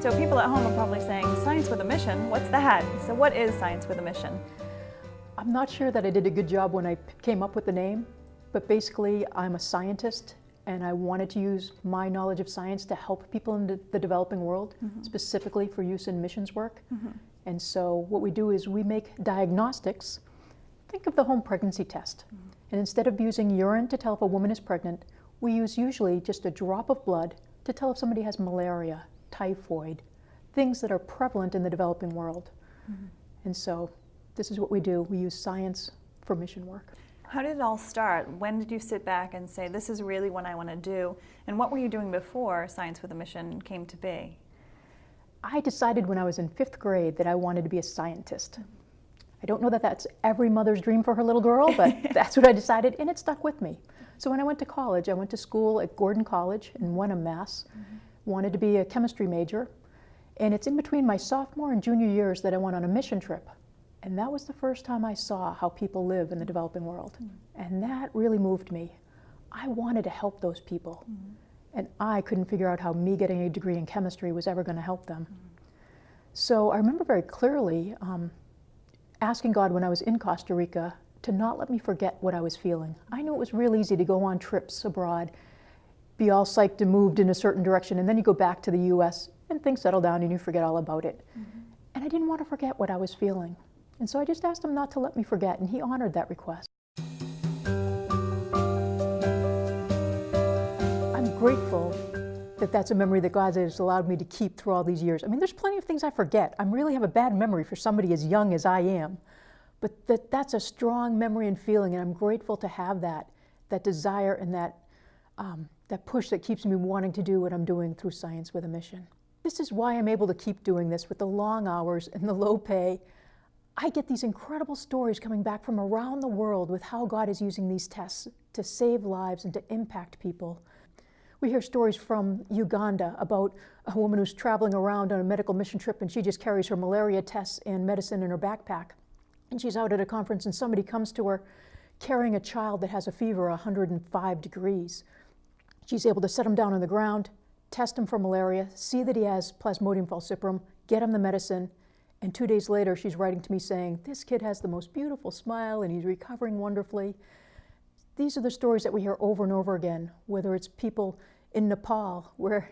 So people at home are probably saying, science with a mission, what's that? So what is science with a mission? I'm not sure that I did a good job when I came up with the name, but basically I'm a scientist and I wanted to use my knowledge of science to help people in the developing world, specifically for use in missions work. And so what we do is we make diagnostics. Think of the home pregnancy test. And instead of using urine to tell if a woman is pregnant, we use usually just a drop of blood to tell if somebody has malaria, typhoid, things that are prevalent in the developing world. And so this is what we do. We use science for mission work. How did it all start? When did you sit back and say, this is really what I want to do? And what were you doing before Science with a Mission came to be? I decided when I was in 5th grade that I wanted to be a scientist. I don't know that that's every mother's dream for her little girl, but that's what I decided, and it stuck with me. So when I went to college, I went to school at Gordon College in Wenham, Mass. Wanted to be a chemistry major, and it's in between my sophomore and junior years that I went on a mission trip. And that was the first time I saw how people live in the developing world. And that really moved me. I wanted to help those people. And I couldn't figure out how me getting a degree in chemistry was ever going to help them. So I remember very clearly asking God when I was in Costa Rica to not let me forget what I was feeling. I knew it was real easy to go on trips abroad, be all psyched and moved in a certain direction, and then you go back to the US and things settle down and you forget all about it. And I didn't want to forget what I was feeling. And so I just asked him not to let me forget, and he honored that request. I'm grateful that that's a memory that God has allowed me to keep through all these years. I mean, there's plenty of things I forget. I really have a bad memory for somebody as young as I am. But that's a strong memory and feeling, and I'm grateful to have that desire and that push that keeps me wanting to do what I'm doing through Science with a Mission. This is why I'm able to keep doing this with the long hours and the low pay. I get these incredible stories coming back from around the world with how God is using these tests to save lives and to impact people. We hear stories from Uganda about a woman who's traveling around on a medical mission trip and she just carries her malaria tests and medicine in her backpack. And she's out at a conference and somebody comes to her carrying a child that has a fever 105 degrees. She's able to set him down on the ground, test him for malaria, see that he has Plasmodium falciparum, get him the medicine, and 2 days later she's writing to me saying, this kid has the most beautiful smile and he's recovering wonderfully. These are the stories that we hear over and over again, whether it's people in Nepal, where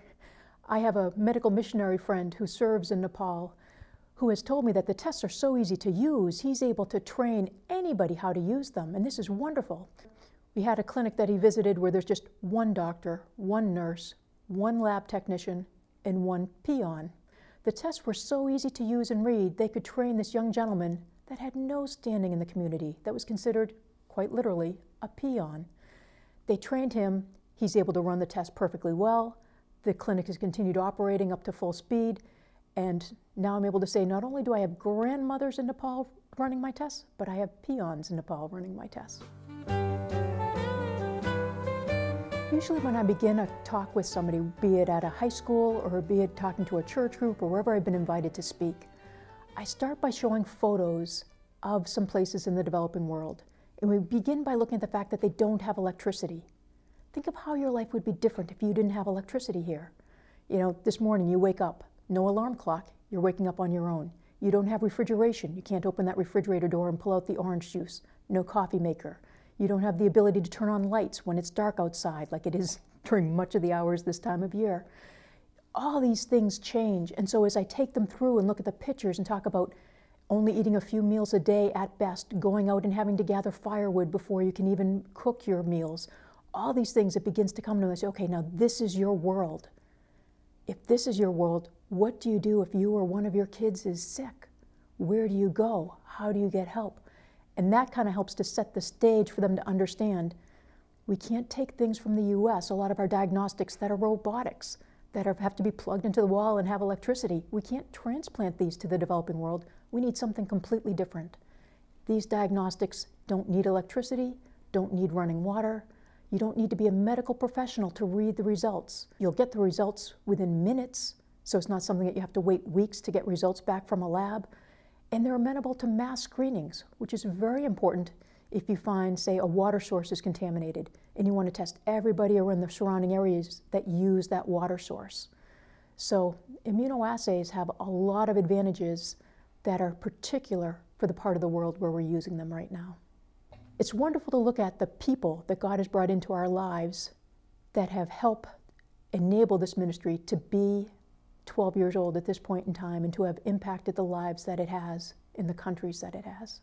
I have a medical missionary friend who serves in Nepal who has told me that the tests are so easy to use, he's able to train anybody how to use them, and this is wonderful. We had a clinic that he visited where there's just one doctor, one nurse, one lab technician, and one peon. The tests were so easy to use and read, they could train this young gentleman that had no standing in the community, that was considered, quite literally, a peon. They trained him, he's able to run the test perfectly well, the clinic has continued operating up to full speed, and now I'm able to say not only do I have grandmothers in Nepal running my tests, but I have peons in Nepal running my tests. Usually when I begin a talk with somebody, be it at a high school or be it talking to a church group or wherever I've been invited to speak, I start by showing photos of some places in the developing world. And we begin by looking at the fact that they don't have electricity. Think of how your life would be different if you didn't have electricity here. You know, this morning you wake up, no alarm clock, you're waking up on your own. You don't have refrigeration. You can't open that refrigerator door and pull out the orange juice. No coffee maker. You don't have the ability to turn on lights when it's dark outside, like it is during much of the hours this time of year. All these things change, and so as I take them through and look at the pictures and talk about only eating a few meals a day at best, going out and having to gather firewood before you can even cook your meals, all these things, it begins to come to me and say, okay, now this is your world. If this is your world, what do you do if you or one of your kids is sick? Where do you go? How do you get help? And that kind of helps to set the stage for them to understand we can't take things from the US, a lot of our diagnostics that are robotics, that have to be plugged into the wall and have electricity. We can't transplant these to the developing world. We need something completely different. These diagnostics don't need electricity, don't need running water. You don't need to be a medical professional to read the results. You'll get the results within minutes, so it's not something that you have to wait weeks to get results back from a lab. And they're amenable to mass screenings, which is very important if you find, say, a water source is contaminated and you want to test everybody around the surrounding areas that use that water source. So immunoassays have a lot of advantages that are particular for the part of the world where we're using them right now. It's wonderful to look at the people that God has brought into our lives that have helped enable this ministry to be 12 years old at this point in time and to have impacted the lives that it has in the countries that it has.